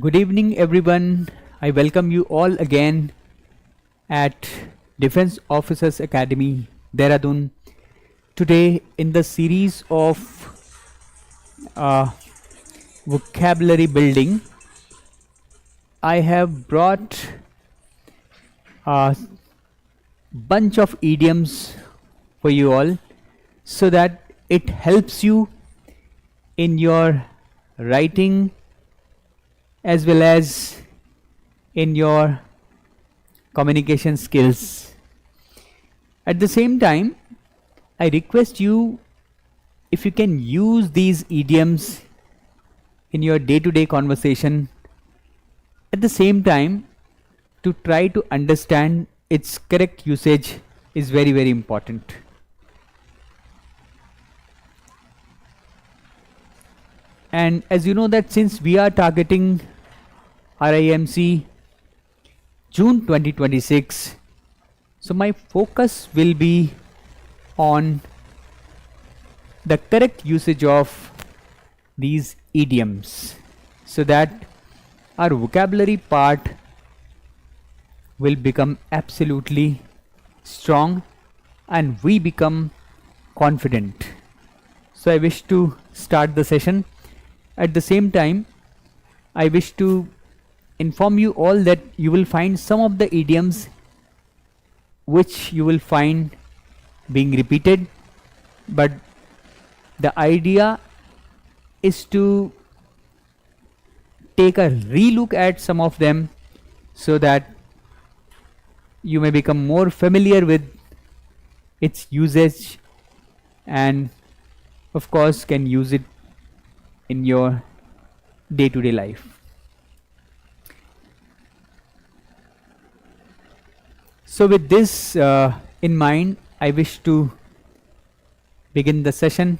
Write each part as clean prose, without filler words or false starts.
Good evening, everyone. I welcome you all again at Defense Officers Academy, Dehradun. Today, in the series of vocabulary building, I have brought a bunch of idioms for you all so that it helps you in your writing as well as in your communication skills. At the same time, I request you, if you can use these idioms in your day-to-day conversation, at the same time to try to understand its correct usage is very, very important. And as you know that since we are targeting RIMC June 2026, so my focus will be on the correct usage of these idioms so that our vocabulary part will become absolutely strong and we become confident. So I wish to start the session. At the same time, I wish to inform you all that you will find some of the idioms which you will find being repeated, but the idea is to take a relook at some of them so that you may become more familiar with its usage and of course can use it in your day-to-day life. So with this in mind, I wish to begin the session.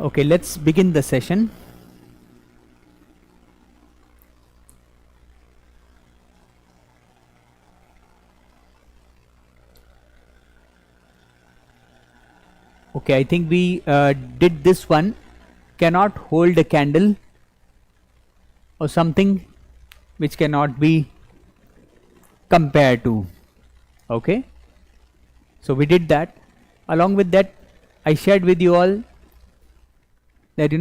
Okay, let's begin the session. Okay, I think we did this one. Cannot hold a candle or something which cannot be compared to. Okay, so we did that. Along with that, I shared with you all that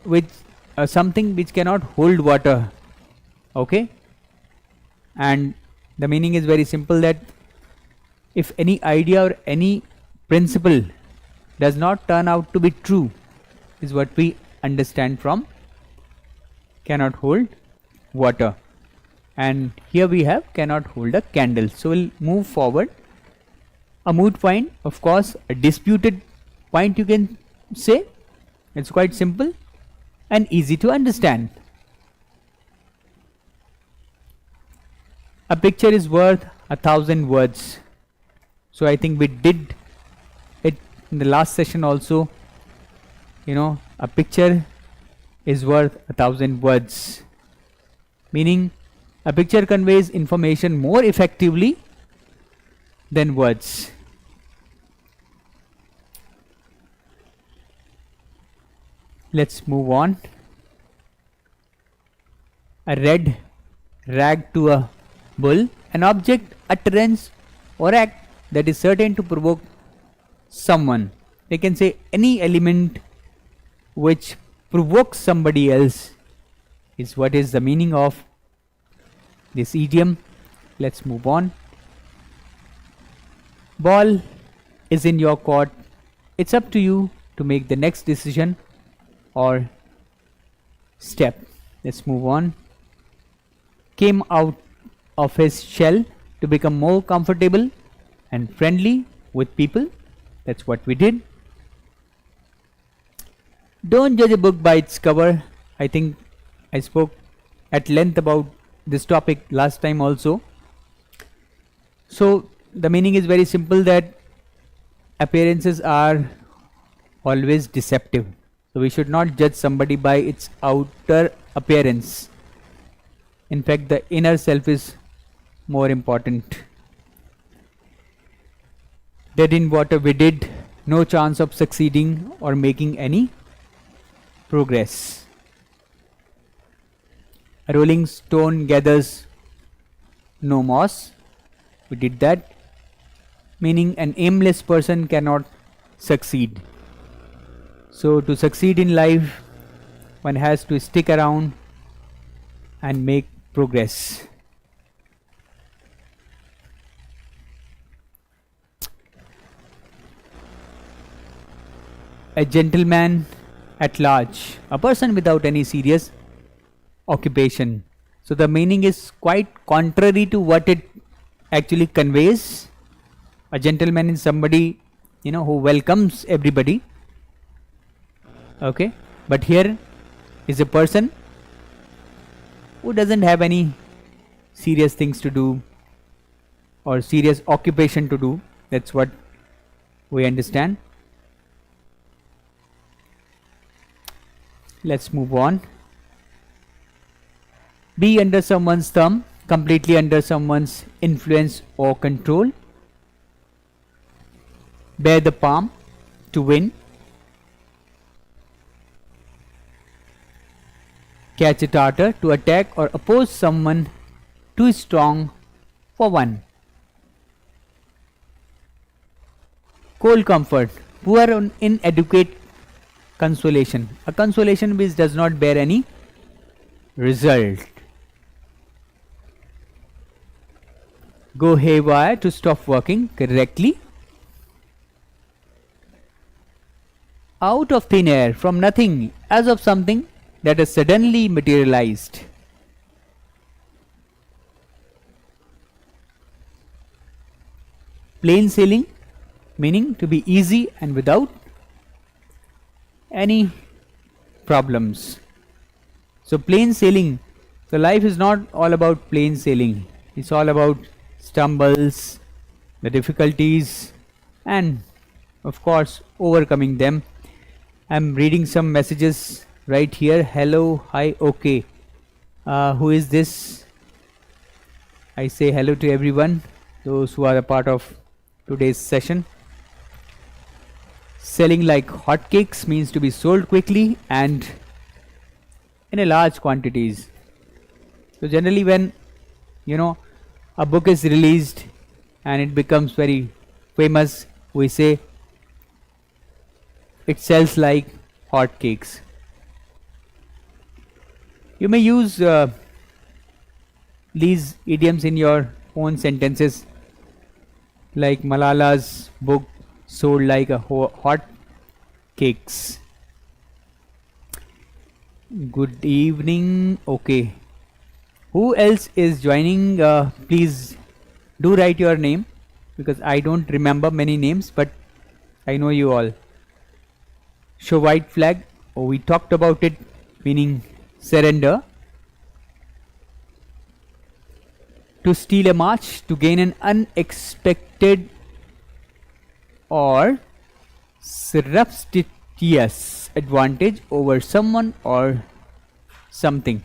with something which cannot hold water. Okay, and the meaning is very simple, that if any idea or any principle does not turn out to be true, is what we understand from cannot hold water. And here we have cannot hold a candle. So we'll move forward. A moot point, of course, a disputed point, you can say. It's quite simple and easy to understand. A picture is worth 1,000 words. So I think we did it in the last session also. A picture is worth 1,000 words. Meaning a picture conveys information more effectively than words. Let's move on. A red rag to a bull, an object, utterance or act that is certain to provoke someone. They can say any element which provokes somebody else is what is the meaning of this idiom. Let's move on. Ball is in your court. It's up to you to make the next decision or step. Let's move on. Came out of his shell to become more comfortable and friendly with people. That's what we did. Don't judge a book by its cover. I think I spoke at length about this topic last time also. So the meaning is very simple, that appearances are always deceptive. So we should not judge somebody by its outer appearance. In fact, the inner self is more important. Dead in water we did, no chance of succeeding or making any progress. A rolling stone gathers no moss, we did that, meaning an aimless person cannot succeed. So to succeed in life, one has to stick around and make progress. A gentleman at large, a person without any serious occupation. So the meaning is quite contrary to what it actually conveys. A gentleman is somebody, who welcomes everybody. Okay, but here is a person who doesn't have any serious things to do or serious occupation to do. That's what we understand. Let's move on. Be under someone's thumb, completely under someone's influence or control. Bear the palm, to win. Catch a tartar, to attack or oppose someone too strong for one. Cold comfort, poor or inadequate consolation, a consolation which does not bear any result. Go haywire, to stop working correctly. Out of thin air, from nothing, as of something that has suddenly materialized. Plain sailing, meaning to be easy and without any problems. So plain sailing, so life is not all about plain sailing. It's all about stumbles, the difficulties, and of course overcoming them. I'm reading some messages right here. Hello, hi, okay. Who is this? I say hello to everyone, those who are a part of today's session. Selling like hotcakes means to be sold quickly and in a large quantities. So generally when a book is released and it becomes very famous, we say it sells like hotcakes. You may use these idioms in your own sentences, like Malala's book sold like a hot cakes. Good evening. Okay, who else is joining? Please do write your name, because I don't remember many names, but I know you all. Show white flag. Oh, we talked about it, meaning surrender. To steal a march, to gain an unexpected or surreptitious advantage over someone or something.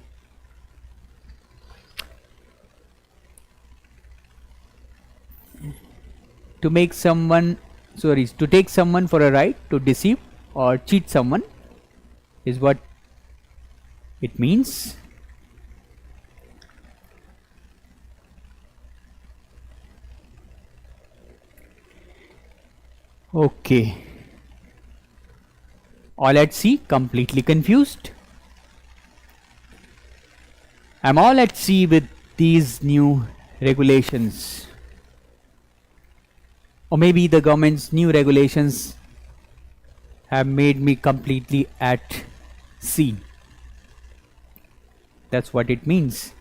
To make someone, to take someone for a ride, to deceive or cheat someone is what it means. Okay. All at sea, completely confused. I'm all at sea with these new regulations. Or maybe the government's new regulations have made me completely at sea. That's what it means.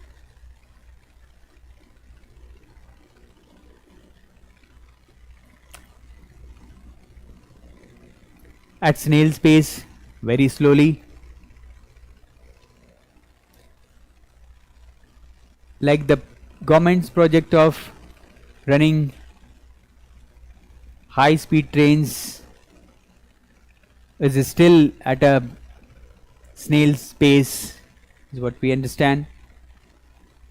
At snail's pace, very slowly. like the government's project of running high speed trains is still at a snail's pace, is what we understand.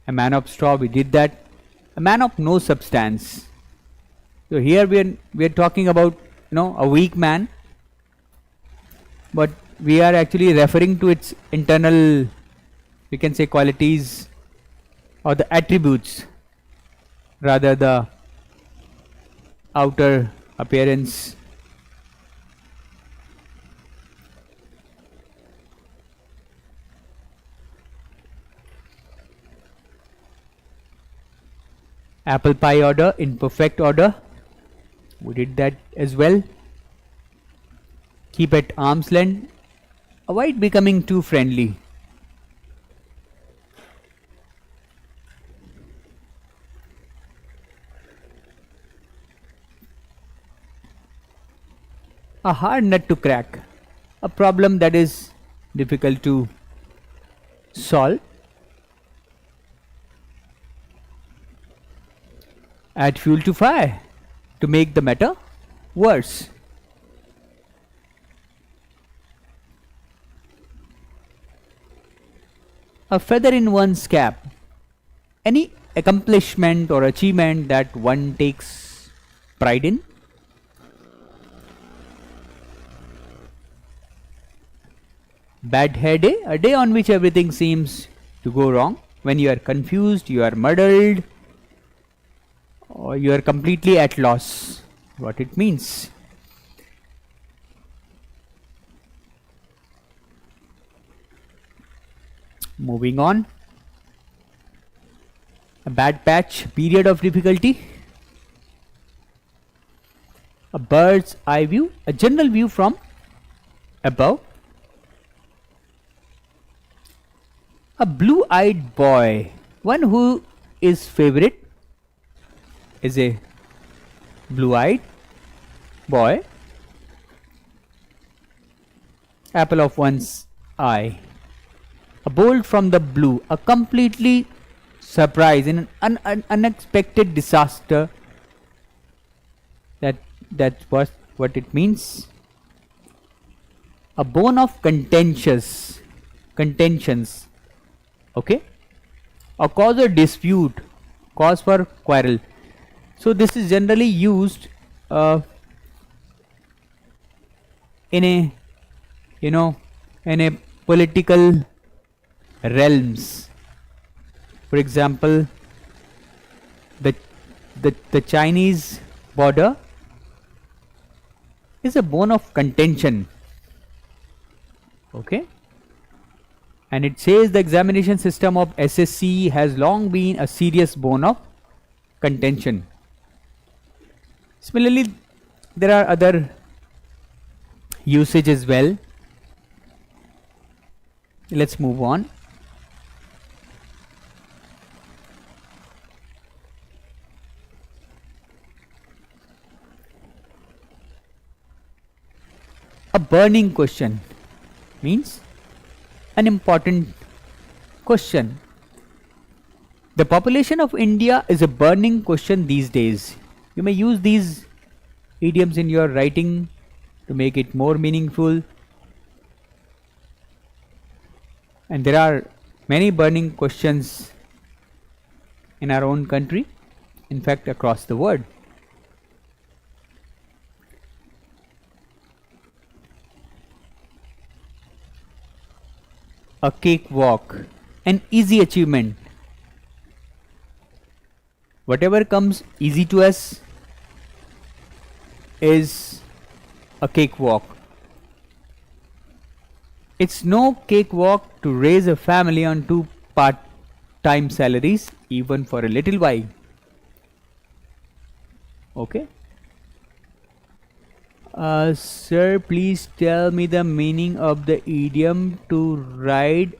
A man of straw, we did that. A man of no substance. So here we are talking about, a weak man, but we are actually referring to its internal, we can say, qualities or the attributes, rather the outer appearance. Apple pie order in perfect order, we did that as well. Keep at arm's length, avoid becoming too friendly. A hard nut to crack, a problem that is difficult to solve. Add fuel to fire to make the matter worse. A feather in one's cap, any accomplishment or achievement that one takes pride in. Bad hair day, a day on which everything seems to go wrong, when you are confused, you are muddled, or you are completely at loss, what it means. Moving on. A bad patch, period of difficulty. A bird's eye view, a general view from above. A blue-eyed boy, one who is favorite is a blue-eyed boy. Apple of one's eye. A bolt from the blue, a completely surprise in an unexpected disaster. That's what it means. A bone of contentions. Okay. A cause or dispute, cause for quarrel. So this is generally used in a political realms. For example, the Chinese border is a bone of contention. Okay. And it says the examination system of SSC has long been a serious bone of contention. Similarly, there are other usage as well. Let's move on. A burning question means an important question. The population of India is a burning question these days. You may use these idioms in your writing to make it more meaningful. And there are many burning questions in our own country, in fact across the world. A cakewalk, an easy achievement. Whatever comes easy to us is a cakewalk. It's no cakewalk to raise a family on 2 part-time salaries, even for a little while. Okay. Sir, please tell me the meaning of the idiom to ride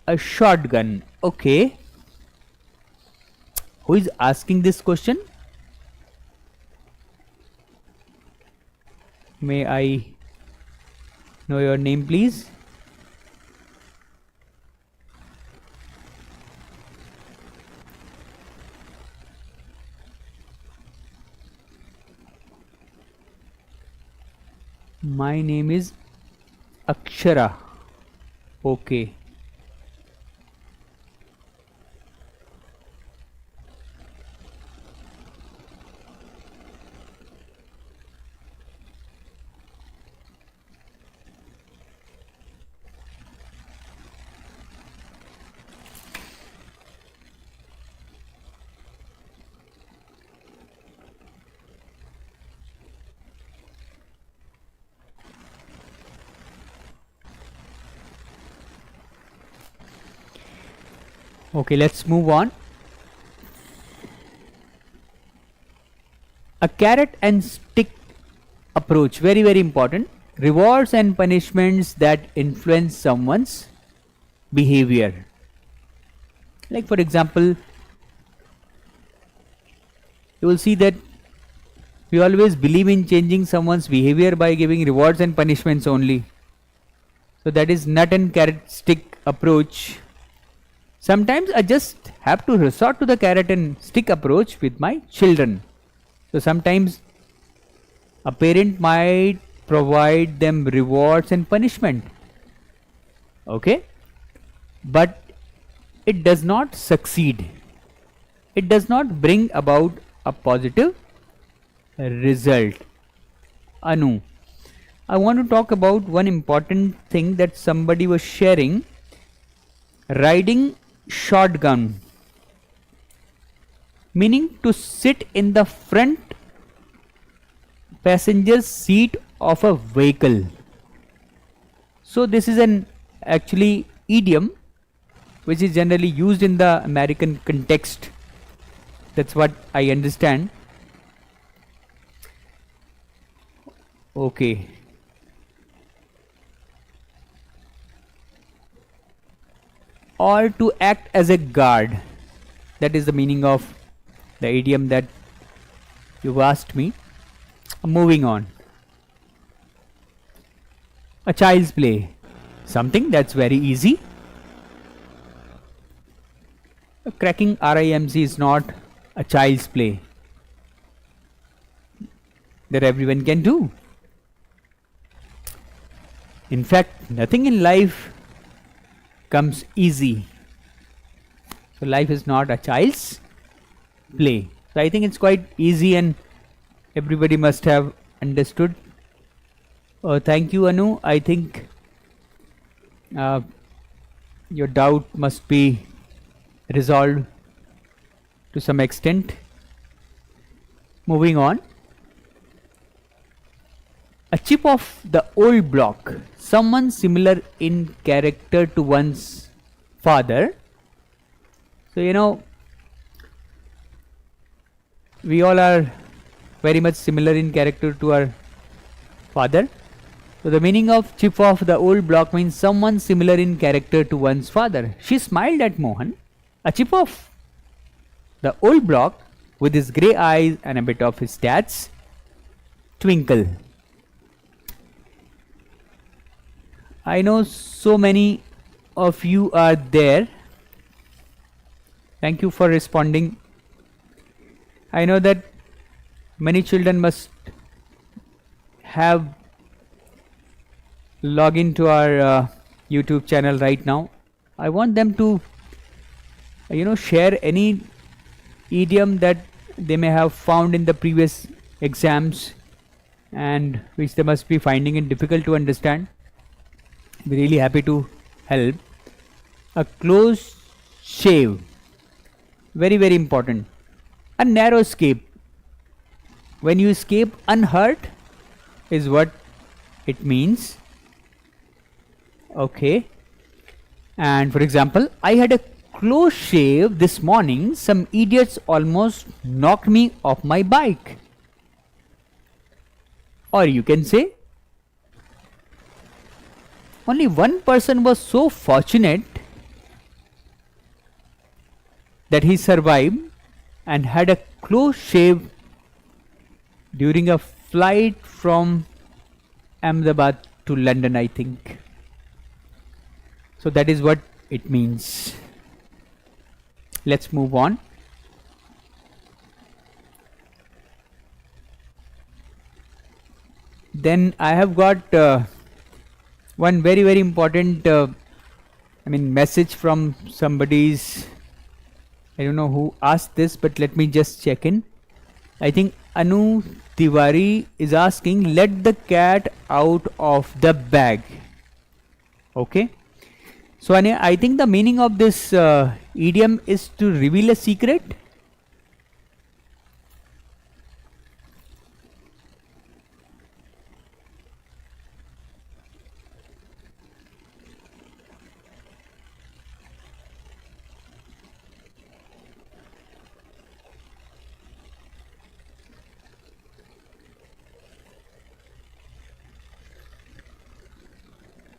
a shotgun. Okay. Who is asking this question? May I know your name, please? My name is Akshara. Okay. Okay, let's move on. A carrot and stick approach, very very important. Rewards and punishments that influence someone's behavior. Like for example, you will see that we always believe in changing someone's behavior by giving rewards and punishments only. So that is nut and carrot stick approach. Sometimes I just have to resort to the carrot and stick approach with my children. So sometimes a parent might provide them rewards and punishment. Okay? But it does not succeed. It does not bring about a positive result. Anu, I want to talk about one important thing that somebody was sharing. Riding shotgun, meaning to sit in the front passenger seat of a vehicle. So this is an actually idiom which is generally used in the American context. That's what I understand. Okay. Or to act as a guard. That is the meaning of the idiom that you asked me. Moving on. A child's play. Something that's very easy. Cracking RIMC is not a child's play that everyone can do. In fact, nothing in life comes easy. So life is not a child's play. So I think it's quite easy and everybody must have understood. Thank you, Anu. I think your doubt must be resolved to some extent. Moving on. A chip of the old block, someone similar in character to one's father. So you know, we all are very much similar in character to our father. So the meaning of chip of the old block means someone similar in character to one's father. She smiled at Mohan. A chip of the old block with his grey eyes and a bit of his tats twinkle. I know so many of you are there. Thank you for responding. I know that many children must have logged into our YouTube channel right now. I want them to share any idiom that they may have found in the previous exams and which they must be finding it difficult to understand. Be really happy to help. A close shave, very very important. A narrow escape, when you escape unhurt is what it means. Okay. And for example, I had a close shave this morning. Some idiots almost knocked me off my bike. Or you can say, only one person was so fortunate that he survived and had a close shave during a flight from Ahmedabad to London, I think. So that is what it means. Let's move on. Then I have got one very important message from somebody's. I don't know who asked this, but let me just check in. I think Anu Tiwari is asking, let the cat out of the bag. Okay. So I think the meaning of this idiom is to reveal a secret.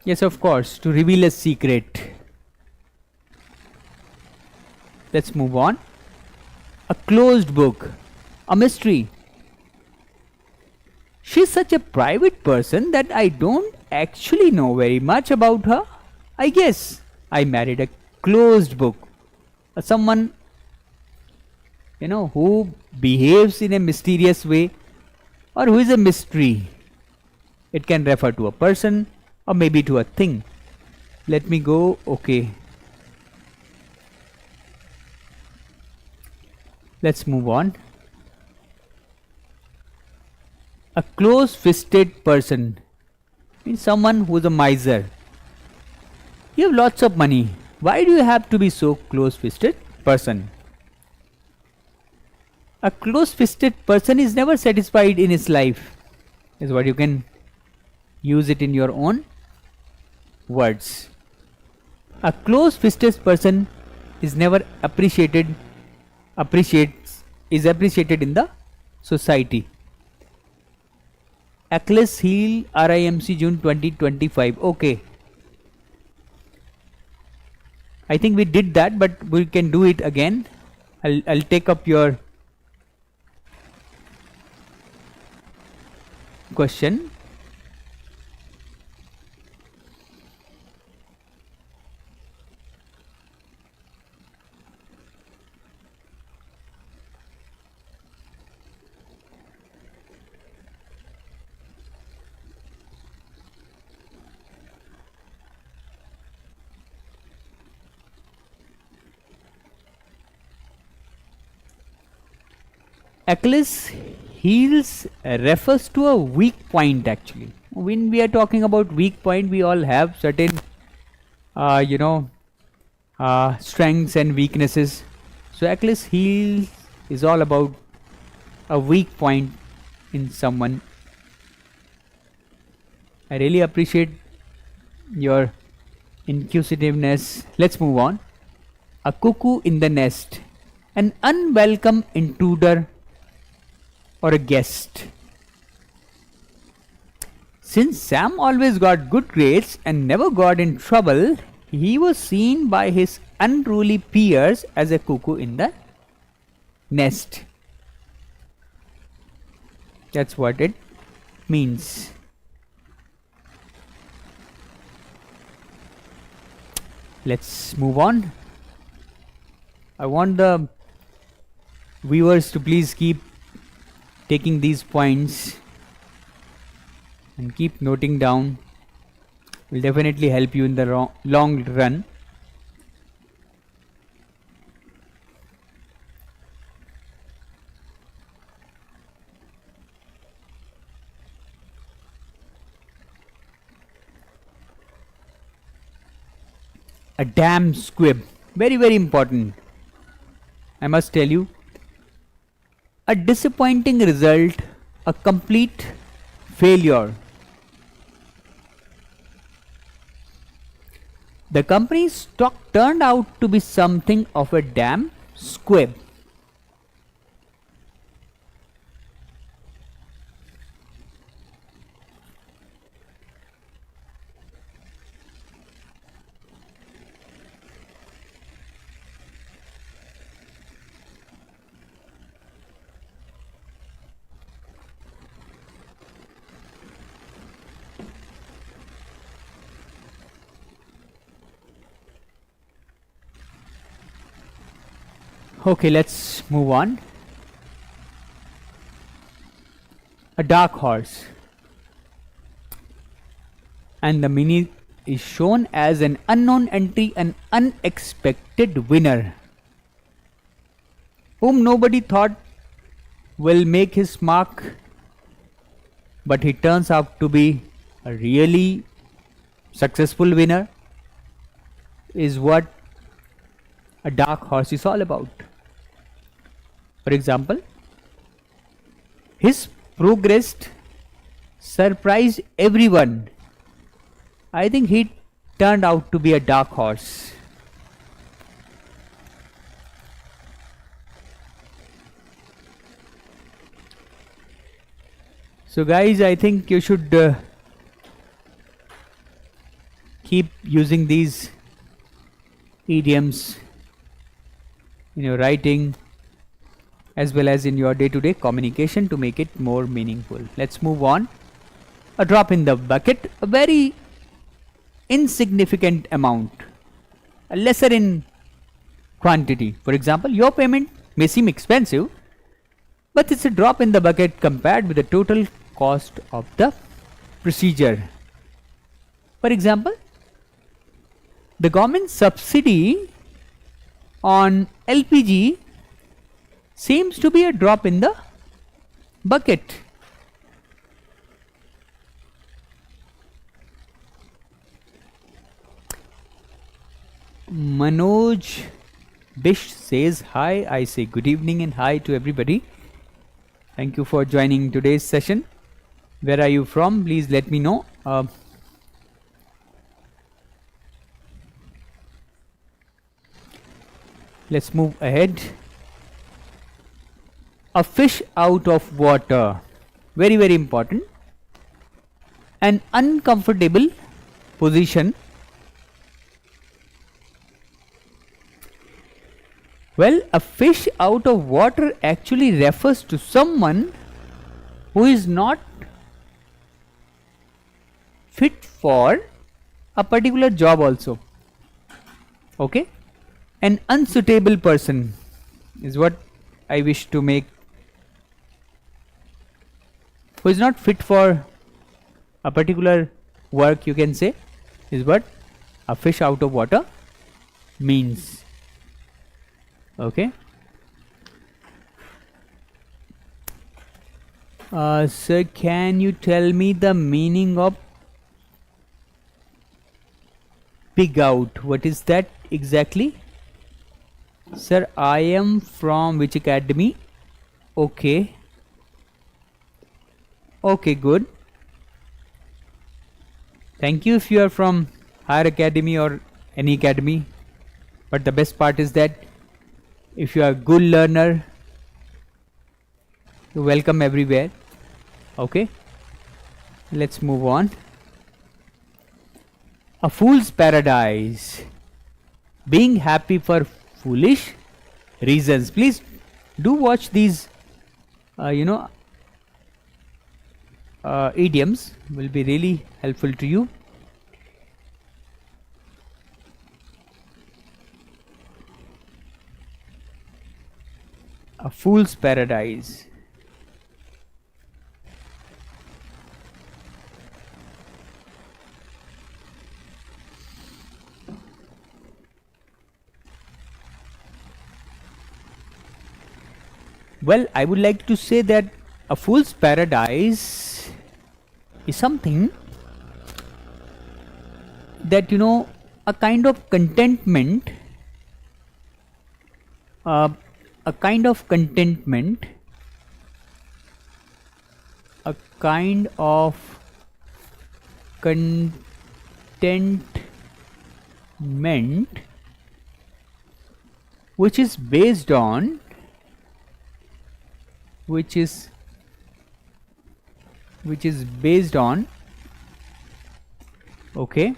Yes, of course, to reveal a secret. Let's move on. A closed book, a mystery. She's such a private person that I don't actually know very much about her. I guess I married a closed book. Someone, who behaves in a mysterious way or who is a mystery. It can refer to a person or maybe to a thing. Let me go. Okay. Let's move on. A close-fisted person means someone who is a miser. You have lots of money. Why do you have to be so close-fisted person? A close-fisted person is never satisfied in his life. Is what you can use it in your own words. A close-fisted person is never appreciated in the society. Achilles heel RIMC June 2025. Okay. I think we did that, but we can do it again. I'll take up your question. Achilles heels refers to a weak point actually. When we are talking about weak point, we all have certain strengths and weaknesses. So Achilles heel is all about a weak point in someone. I really appreciate your inquisitiveness. Let's move on. A cuckoo in the nest, an unwelcome intruder or a guest. Since Sam always got good grades and never got in trouble, he was seen by his unruly peers as a cuckoo in the nest. That's what it means. Let's move on. I want the viewers to please keep taking these points and keep noting down. Will definitely help you in the long run. A damn squib. Very important. I must tell you. A disappointing result, a complete failure. The company's stock turned out to be something of a damn squib. Okay, let's move on. A dark horse. and the mini is shown as an unknown entry, an unexpected winner whom nobody thought will make his mark, but he turns out to be a really successful winner, is what a dark horse is all about. For example, his progress surprised everyone. I think he turned out to be a dark horse. So guys, I think you should keep using these idioms in your writing as well as in your day-to-day communication to make it more meaningful. Let's move on. A drop in the bucket, a very insignificant amount, a lesser in quantity. For example, your payment may seem expensive, but it's a drop in the bucket compared with the total cost of the procedure. For example, the government subsidy on LPG seems to be a drop in the bucket. Manoj Bish says hi. I say good evening and hi to everybody. Thank you for joining today's session. Where are you from? Please let me know. Let's move ahead. A fish out of water. Very, very important. An uncomfortable position. Well, a fish out of water actually refers to someone who is not fit for a particular job also. Okay? An unsuitable person is what I wish to make. Who is not fit for a particular work, you can say, is what a fish out of water means. Okay. Sir, can you tell me the meaning of pig out? What is that exactly? Sir, I am from which academy? Okay. Okay, good. Thank you if you are from higher academy or any academy. But the best part is that if you are a good learner, you welcome everywhere. Okay. Let's move on. A fool's paradise. Being happy for foolish reasons. Please do watch these idioms, will be really helpful to you. A fool's paradise. Well, I would like to say that a fool's paradise is something that, a kind of contentment, a kind of contentment which is based on okay,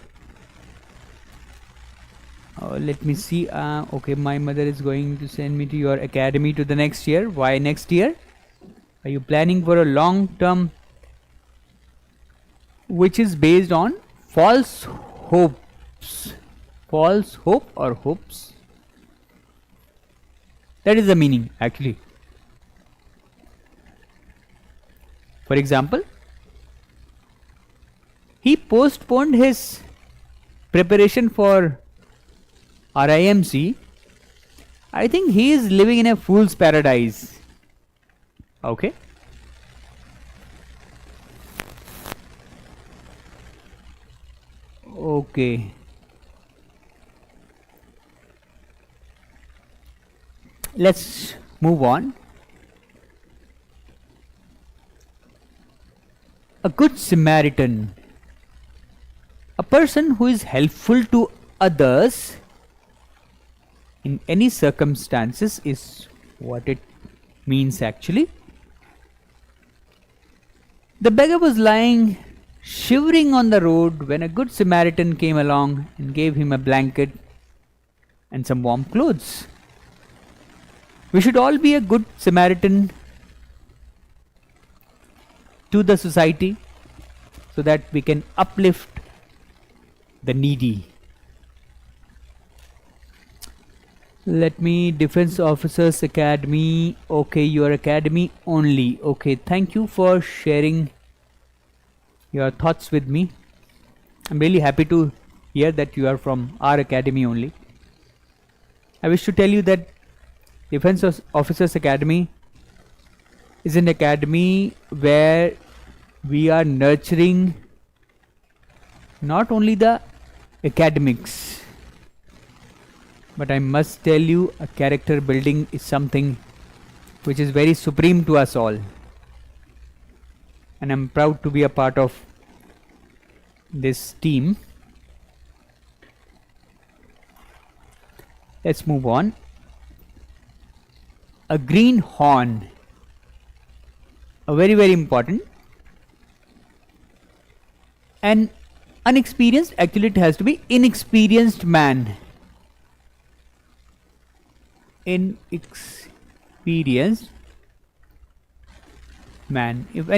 let me see. Okay, my mother is going to send me to your academy to the next year. Why next year? Are you planning for a long term which is based on false hopes? False hope or hopes? That is the meaning actually. For example, he postponed his preparation for RIMC. I think he is living in a fool's paradise. Okay. Okay. Let's move on. A good Samaritan, a person who is helpful to others in any circumstances, is what it means actually. The beggar was lying shivering on the road when a good Samaritan came along and gave him a blanket and some warm clothes. We should all be a good Samaritan to the society so that we can uplift the needy. Let me, Defense Officers Academy. Okay, your academy only. Okay, thank you for sharing your thoughts with me. I'm really happy to hear that you are from our academy only. I wish to tell you that Defense Officers Academy is an academy where we are nurturing not only the academics, but I must tell you, a character building is something which is very supreme to us all. And I'm proud to be a part of this team. Let's move on. A green horn. A very, very important. An unexperienced, actually it has to be inexperienced man. Inexperienced man. If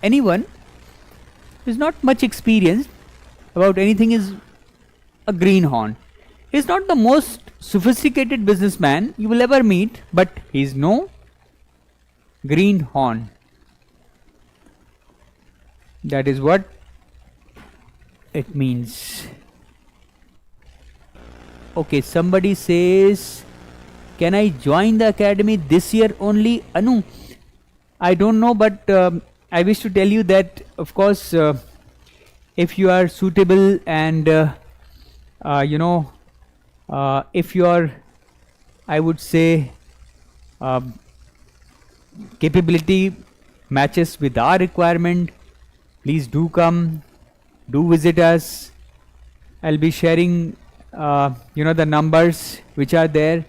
anyone is not much experienced about anything is a greenhorn. He's not the most sophisticated businessman you will ever meet, but he's no greenhorn. That is what it means. Okay, somebody says, can I join the academy this year only? Anu, I don't know, but I wish to tell you that, of course, if you are suitable and if your, I would say, capability matches with our requirement, please do come, do visit us. I'll be sharing the numbers which are there,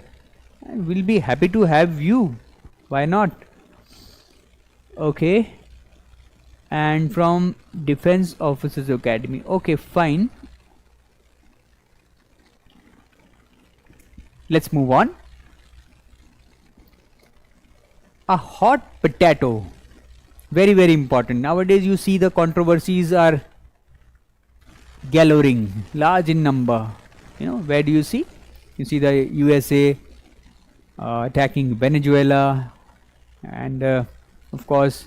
and we'll be happy to have you. Why not? Okay. And from Defense Officers Academy. Okay, fine. Let's move on. A hot potato. Very, very important. Nowadays you see the controversies are galloring, large in number. Where do you see? You see the USA attacking Venezuela and of course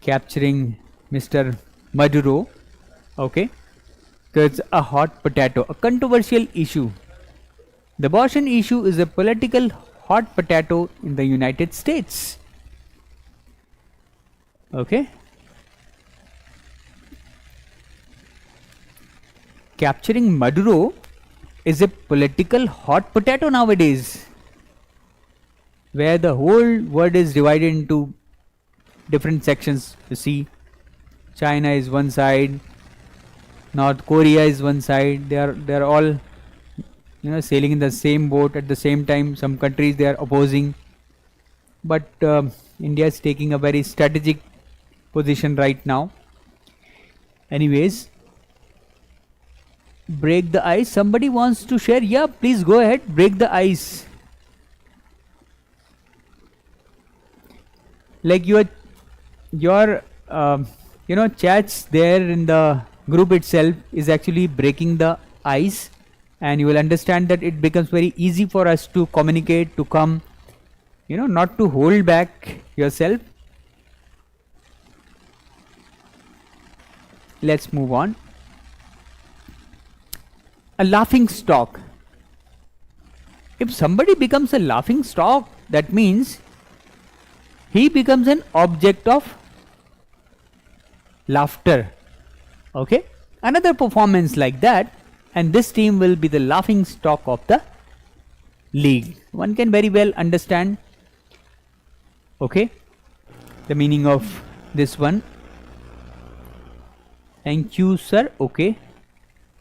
capturing Mr. Maduro. Okay. So it's a hot potato, a controversial issue. The abortion issue is a political hot potato in the United States. Okay. Capturing Maduro is a political hot potato nowadays, where the whole world is divided into different sections. You see, China is one side, North Korea is one side. They are all sailing in the same boat at the same time. Some countries they are opposing, but India is taking a very strategic position right now. Anyways, break the ice. Somebody wants to share? Yeah, please go ahead. Break the ice. Like your chats there in the group itself is actually breaking the ice, and you will understand that it becomes very easy for us to communicate, to come, not to hold back yourself. Let's move on. a laughing stock. If somebody becomes a laughing stock, that means he becomes an object of laughter. Okay, another performance like that, and this team will be the laughing stock of the league. One can very well understand, okay, the meaning of this one. Thank you, sir. Okay,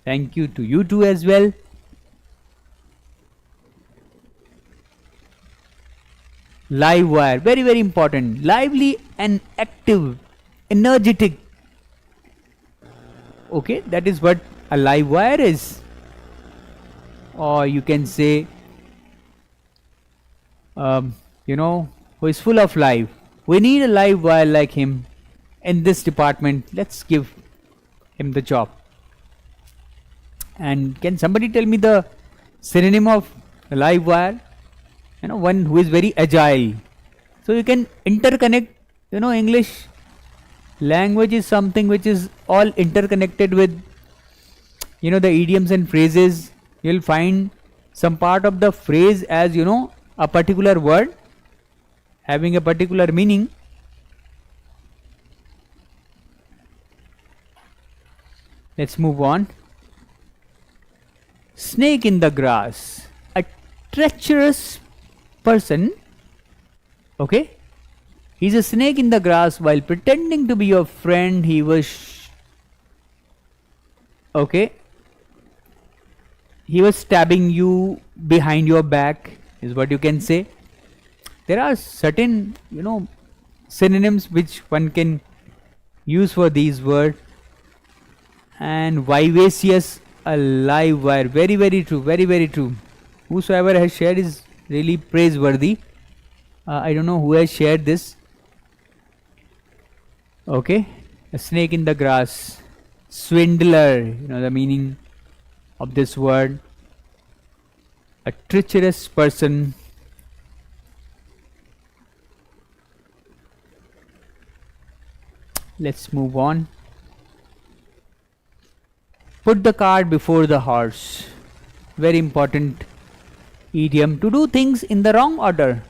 thank you to you too as well. Live wire, very very important. Lively and active, energetic. Okay, that is what a live wire is. Or you can say, who is full of life. We need a live wire like him in this department. Let's give him the job. And can somebody tell me the synonym of a live wire? One who is very agile. So you can interconnect, English language is something which is all interconnected with, the idioms and phrases. You'll find some part of the phrase as, a particular word having a particular meaning. Let's move on. Snake in the grass. A treacherous person. Okay, he's a snake in the grass. While pretending to be your friend, he was he was stabbing you behind your back, is what you can say. There are certain synonyms which one can use for these words. And vivacious, a live wire. Very very true, very very true. Whosoever has shared is really praiseworthy. I don't know who has shared this. Okay, a snake in the grass. Swindler, the meaning of this word. A treacherous person. Let's move on. Put the cart before the horse. Very important idiom. To do things in the wrong order.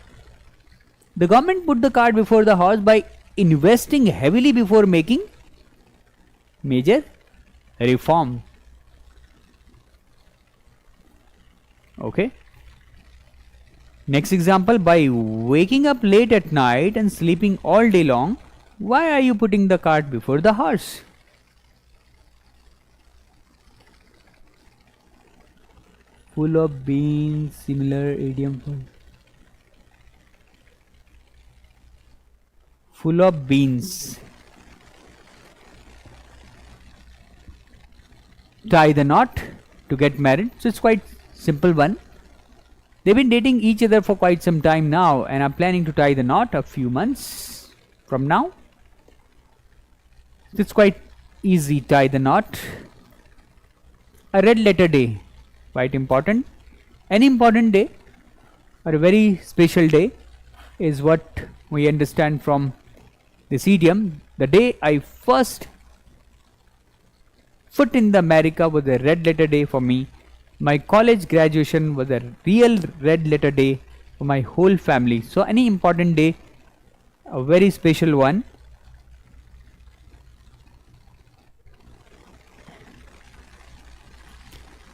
The government put the cart before the horse by investing heavily before making major reform. Okay. Next example, by waking up late at night and sleeping all day long, why are you putting the cart before the horse? Full of beans, similar idiom for full of beans. Tie the knot to get married. So it's quite simple one. They've been dating each other for quite some time now and are planning to tie the knot a few months from now. It's quite easy. Tie the knot. A red letter day. Quite important. Any important day or a very special day is what we understand from this idiom. The day I first foot in the America was a red letter day for me. My college graduation was a real red letter day for my whole family. So any important day, a very special one.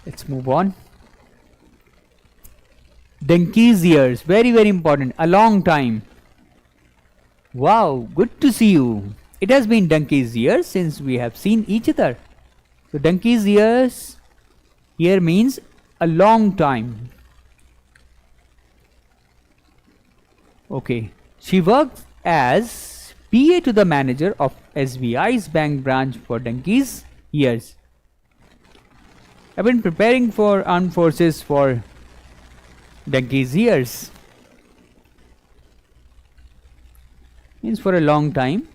Let's move on. Donkey's ears, very very important. A long time. Wow, good to see you. It has been donkey's years since we have seen each other. So donkey's years here means a long time. Okay. She works as PA to the manager of SBI's bank branch for donkey's years. I've been preparing for armed forces for donkey's years. Means for a long time.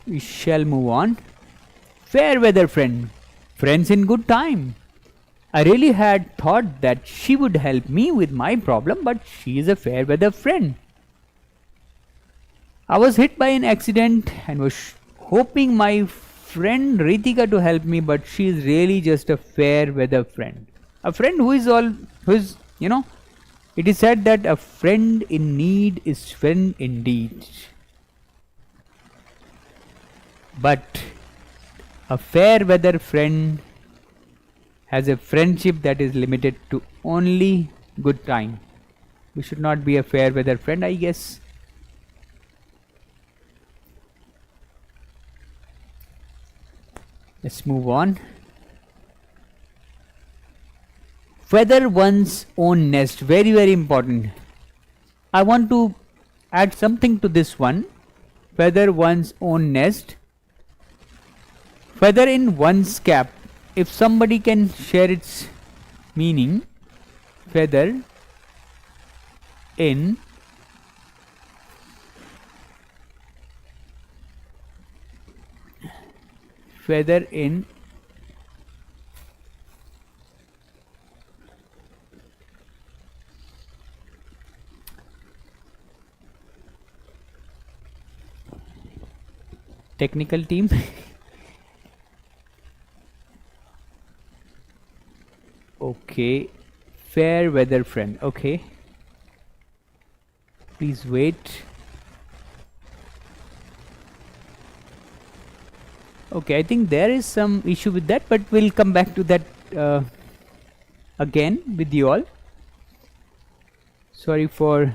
We shall move on. Fair weather friend. Friends in good time. I really had thought that she would help me with my problem, but she is a fair weather friend. I was hit by an accident and was hoping my friend Ritika to help me, but she is really just a fair weather friend. A friend who is, it is said that a friend in need is friend indeed. But a fair weather friend has a friendship that is limited to only good time. We should not be a fair weather friend, I guess. Let's move on. Feather one's own nest. Very, very important. I want to add something to this one. Feather one's own nest. Feather in one's cap. If somebody can share its meaning. Feather in technical team. Okay, fair weather friend. Okay, please wait. Okay, I think there is some issue with that, but we'll come back to that again with you all. Sorry for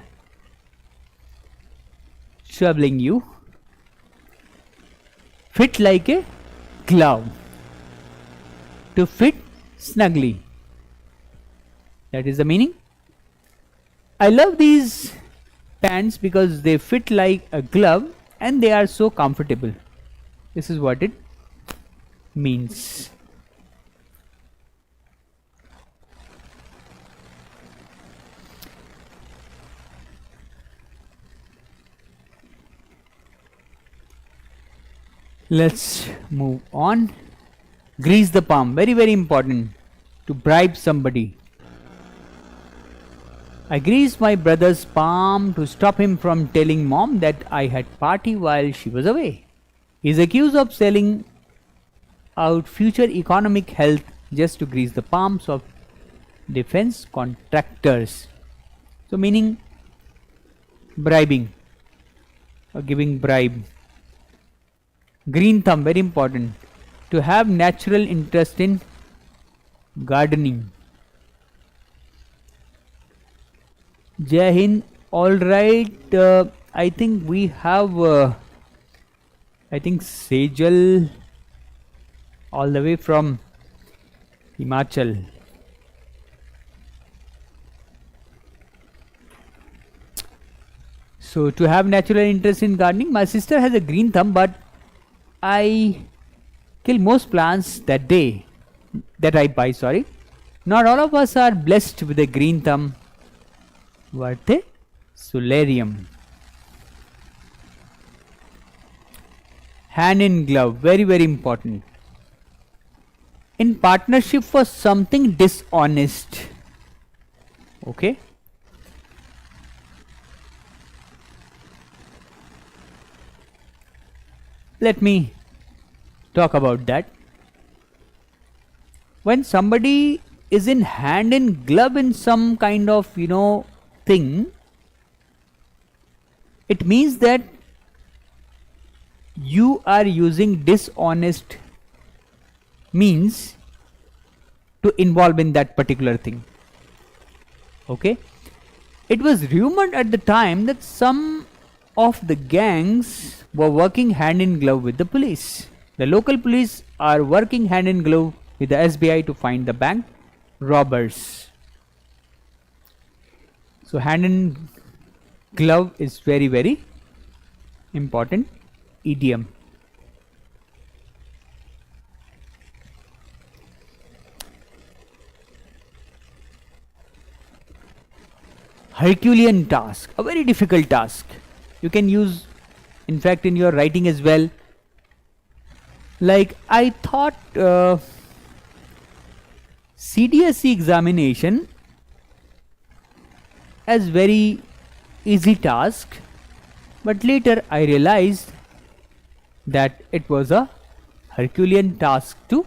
troubling you. Fit like a glove. To fit snugly. That is the meaning. I love these pants because they fit like a glove and they are so comfortable. This is what it means. Let's move on. Grease the palm. Very, very important. To bribe somebody. I greased my brother's palm to stop him from telling mom that I had party while she was away. He is accused of selling out future economic health just to grease the palms of defense contractors. So meaning bribing or giving bribe. Green thumb, very important. To have natural interest in gardening. Jai Hind. Alright, I think we have Sejal all the way from Himachal. So to have natural interest in gardening, my sister has a green thumb, but I kill most plants that I buy, sorry. Not all of us are blessed with a green thumb. What a solarium. Hand in glove, very, very important. In partnership for something dishonest. Okay. Let me talk about that. When somebody is in hand in glove in some kind of, thing, it means that you are using dishonest means to involve in that particular thing. Okay. It was rumored at the time that some of the gangs were working hand in glove with the police. The local police are working hand in glove with the SBI to find the bank robbers. So hand in glove is very, very important idiom. Herculean task, a very difficult task. You can use, in fact, in your writing as well. Like I thought CDSE examination as very easy task, But later I realized that it was a Herculean task to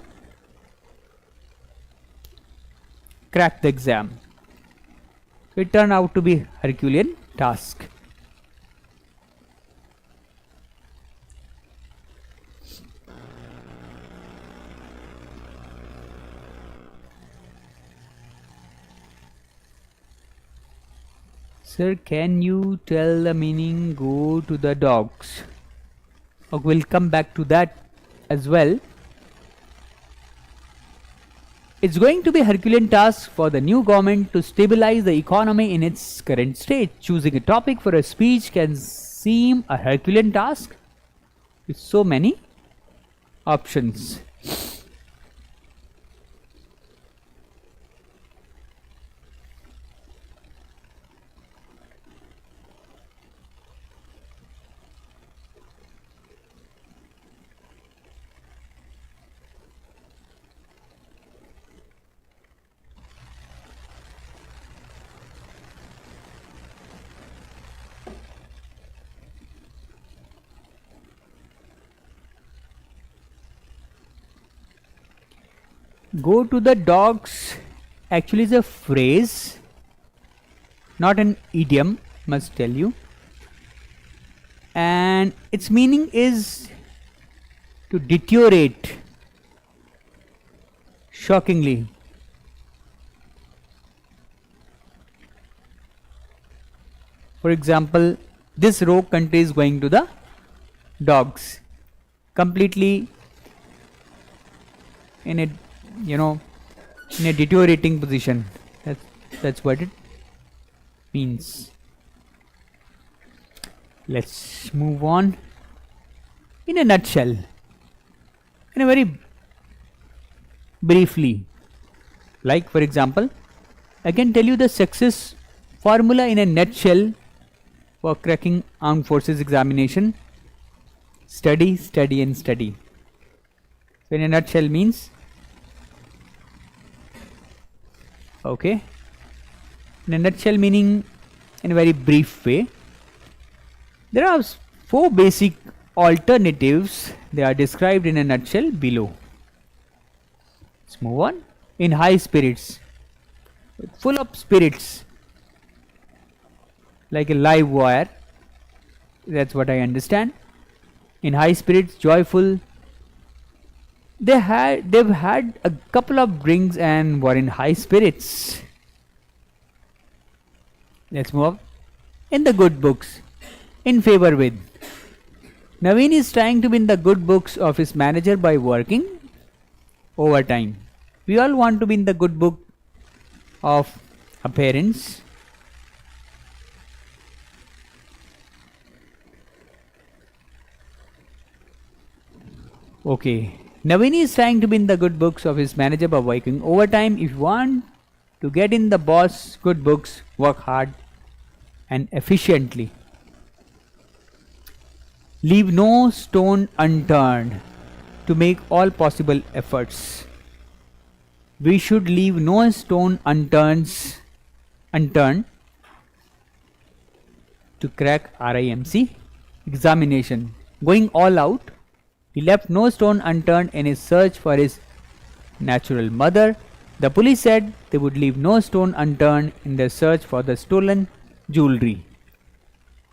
crack the exam. It turned out to be Herculean task. Sir, can you tell the meaning go to the dogs? Okay, we'll come back to that as well. It's going to be a Herculean task for the new government to stabilize the economy in its current state. Choosing a topic for a speech can seem a Herculean task with so many options. Go to the dogs actually is a phrase, not an idiom, must tell you. And its meaning is to deteriorate shockingly. For example, this rogue country is going to the dogs, completely in a in a deteriorating position. That's what it means. Let's move on. In a nutshell, in a very briefly, like for example, I can tell you the success formula in a nutshell for cracking armed forces examination. Study, study and study. So in a nutshell means, okay, in a nutshell meaning in a very brief way, there are 4 basic alternatives. They are described in a nutshell below. Let's move on. In high spirits, full of spirits, like a live wire, that's what I understand. In high spirits, joyful, they've had a couple of drinks and were in high spirits. Let's move on. In the good books, in favor with, Naveen is trying to be in the good books of his manager by working overtime. We all want to be in the good book of our parents. Okay, Naveen is trying to be in the good books of his manager by working overtime. If you want to get in the boss good books, work hard and efficiently. Leave no stone unturned to make all possible efforts. We should leave no stone unturned to crack RIMC examination. Going all out, he left no stone unturned in his search for his natural mother. The police said they would leave no stone unturned in their search for the stolen jewelry.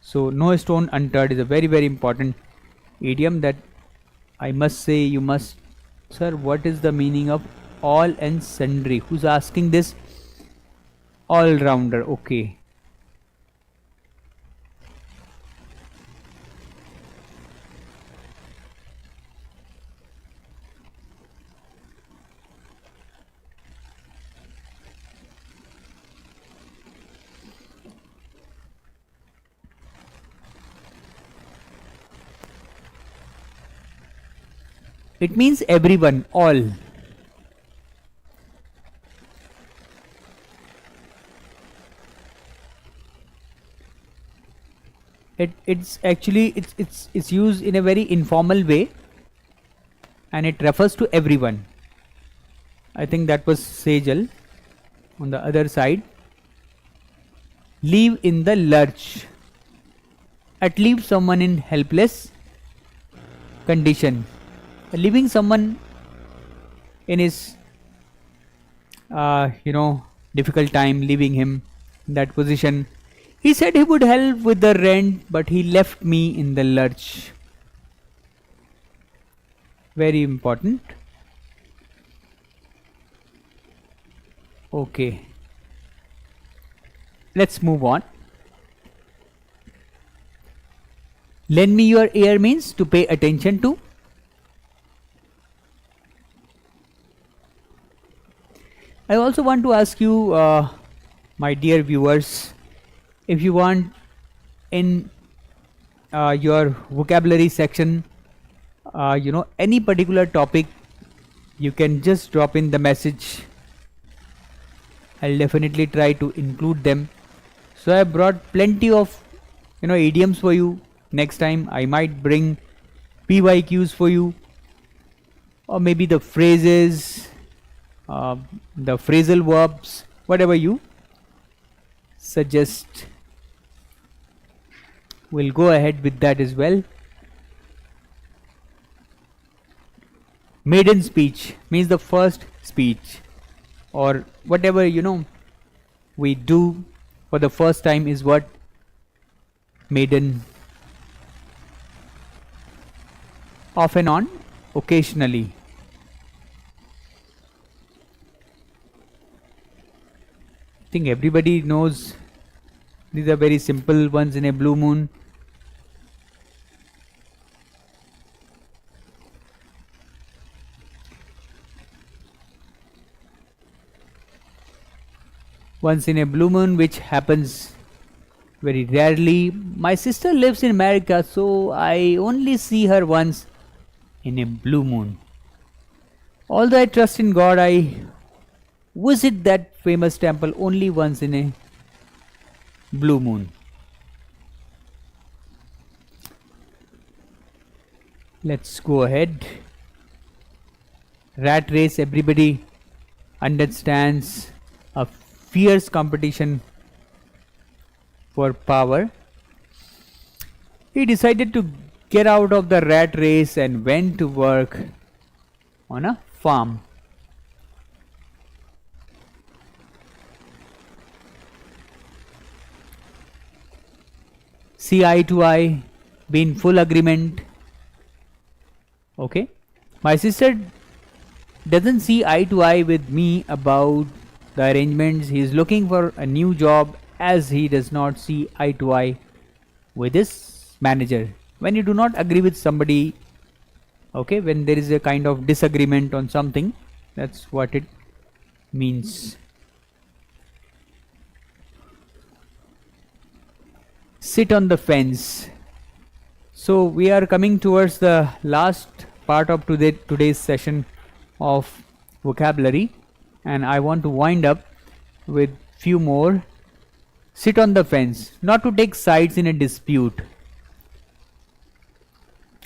So no stone unturned is a very, very important idiom that I must say you must. Sir, what is the meaning of all and sundry? Who's asking this? All rounder. Okay. It means everyone, all. It's actually it's used in a very informal way, and it refers to everyone. I think that was Sejal on the other side. Leave in the lurch. at leave someone in helpless condition. Leaving someone in his difficult time, leaving him in that position. He said he would help with the rent, but he left me in the lurch. Very important. Okay, let's move on. Lend me your ear means to pay attention to. I also want to ask you, my dear viewers, if you want in your vocabulary section, any particular topic, you can just drop in the message. I'll definitely try to include them. So I brought plenty of idioms for you. Next time I might bring PYQs for you, or maybe the phrases, the phrasal verbs, whatever you suggest. We'll go ahead with that as well. Maiden speech means the first speech, or whatever we do for the first time is what maiden. Off and on, occasionally. I think everybody knows these are very simple ones. In a blue moon, once in a blue moon, which happens very rarely. My sister lives in America, so I only see her once in a blue moon. Although I trust in God, I visit that famous temple only once in a blue moon. Let's go ahead. Rat race, everybody understands, a fierce competition for power. He decided to get out of the rat race and went to work on a farm. See eye to eye, be in full agreement. Okay, my sister doesn't see eye to eye with me about the arrangements. He is looking for a new job, as he does not see eye to eye with his manager. When you do not agree with somebody, okay, when there is a kind of disagreement on something, that's what it means. Sit on the fence. So we are coming towards the last part of today's session of vocabulary, and I want to wind up with few more. Sit on the fence, not to take sides in a dispute,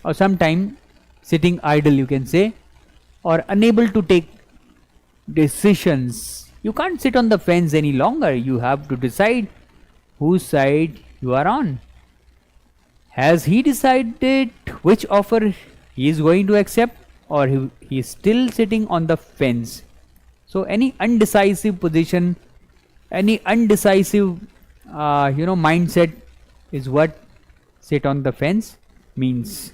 or sometime sitting idle, you can say, or unable to take decisions. You can't sit on the fence any longer. You have to decide whose side you are on. Has he decided which offer he is going to accept, or he is still sitting on the fence? So any undecisive position, any undecisive mindset is what sit on the fence means.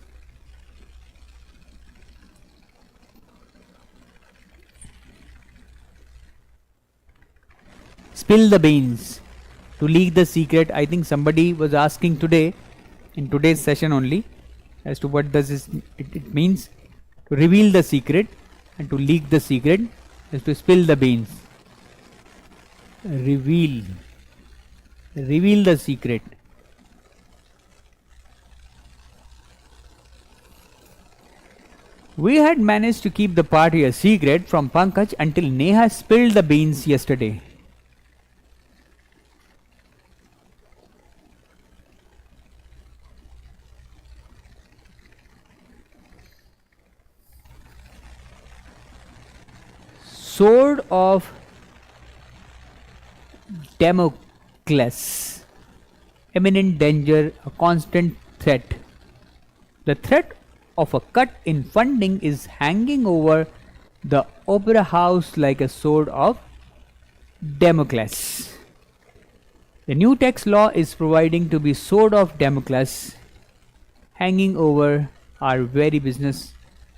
Spill the beans, to leak the secret. I think somebody was asking today, in today's session only, as to what does it means. To reveal the secret and to leak the secret is to spill the beans. Reveal the secret. We had managed to keep the party a secret from Pankaj until Neha spilled the beans yesterday. Sword of Damocles. imminent danger, a constant threat. The threat of a cut in funding is hanging over the opera house like a sword of Damocles. The new tax law is providing to be sword of Damocles hanging over our very business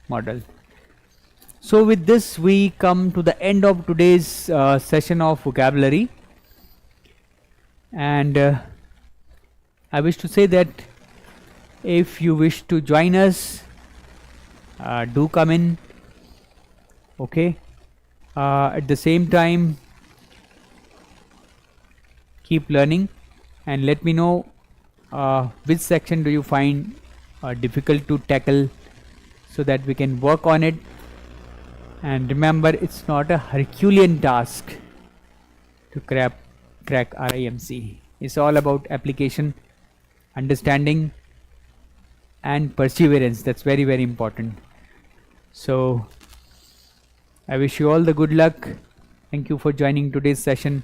model. So with this we come to the end of today's session of vocabulary, and I wish to say that if you wish to join us, do come in. Okay, at the same time keep learning and let me know which section do you find difficult to tackle, so that we can work on it. And remember, it's not a Herculean task to crack RIMC. It's all about application, understanding and perseverance. That's very, very important. So I wish you all the good luck. Thank you for joining today's session.